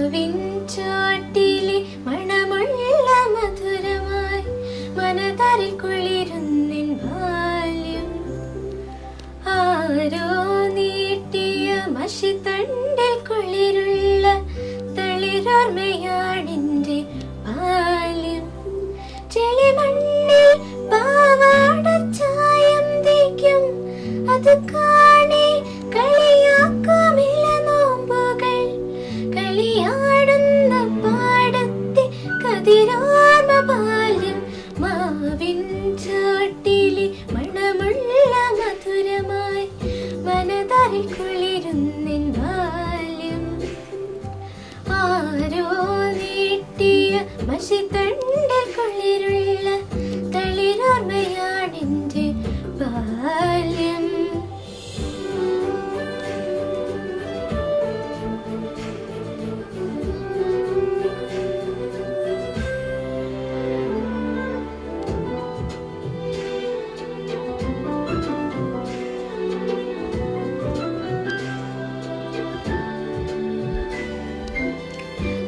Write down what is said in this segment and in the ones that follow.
മാവിൻ ചോട്ടിലെ മണമുള്ള മധുരമായി മനതാരിൽ കുളിരുന്നിൻ ബാല്യം. ആരോ നീട്ടിയ മഷിത്തണ്ടിൽ കുളിരുള്ള തളിരോർമ്മയാണെന്റെ ബാല്യം. ചെളിമണ്ണിൽ പാവാട ചായം തേക്കും അത് കാണി കളിയാക്കുമില നോമ്പുകൾ. കളിയാടുന്ന പാടത്തെ കതിരോർമ്മ ബാല്യം. മാവിൻ ചോട്ടിലെ മണമുള്ള മധുരമായി മനതാരിൽ കുളിരുന്നിൻ ബാല്യം. ആരോ നീട്ടിയ മഷിത്തണ്ടിൽ കുളിരുള്ള തളിരോർമ്മയാണെന്റെ ബാല്യം.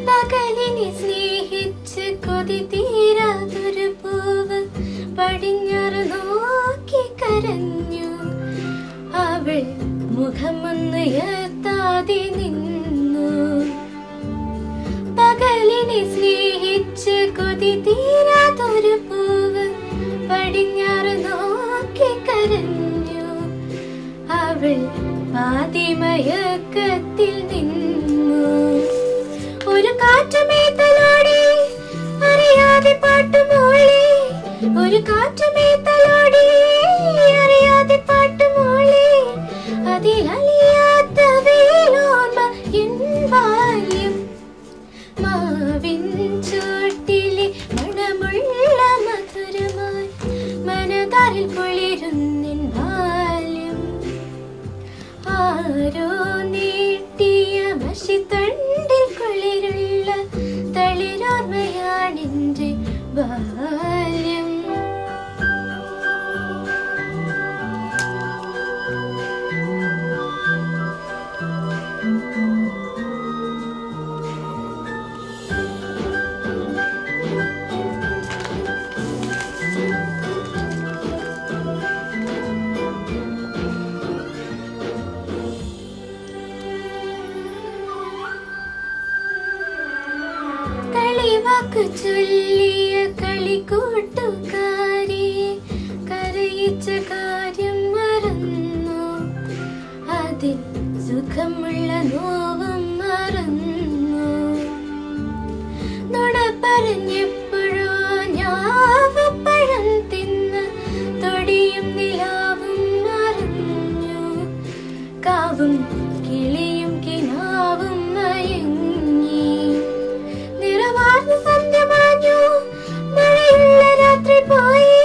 പകലിനെ സ്നേഹിച്ച് കൊതി തീരാതൊരു പൂവ് പടിഞ്ഞാറ് നോക്കി കരഞ്ഞു. അവൾ മുഖമൊന്ന് ഉയർത്താതെ നിന്നു. പകലിനെ സ്നേഹിച്ച് കൊതി തീരാതൊരു പൂവ് പടിഞ്ഞാറ് നോക്കി കരഞ്ഞു. അവൾ പാതിമയക്കത്തിൽ നിന്നു. ഒരു കാറ്റുമേത്തലോടി അറിയാതെ പാട്ടുമോളി. ഒരു കാറ്റുമേത്തലോടി അറിയാതെ പാട്ടുമോളി. അതിലലിയാത്ത വേലോർമ്മ എൻ ബാല്യം. മാവിൻ ചോട്ടിലെ മണമുള്ള മധുരമായി മനതാരിൽ കുളിരുന്നിൻ ബാല്യം. ആരോ നീട്ടിയ മഷിത്തണ്ടിൽ കുളിരുള്ള തളിരോർമ്മയാണെന്റെ ബാല്യം. കളിവാക്കു ചൊല്ലിയ കളിക്കൂട്ടുകാരെ കരയിച്ച കാര്യം മറന്നു. അതിൽ സുഖമുള്ള നോവും മറന്നു. നുണ പറഞ്ഞെപ്പോഴോ ഞാവപ്പഴം തിന്ന് തൊടിയും നിലാവും മറഞ്ഞു. കാവും കിളിയും കിനാവും മയങ്ങി. നിറവാർന്ന സന്ധ്യ മാഞ്ഞു. മഴയുള്ള രാത്രി പോയി.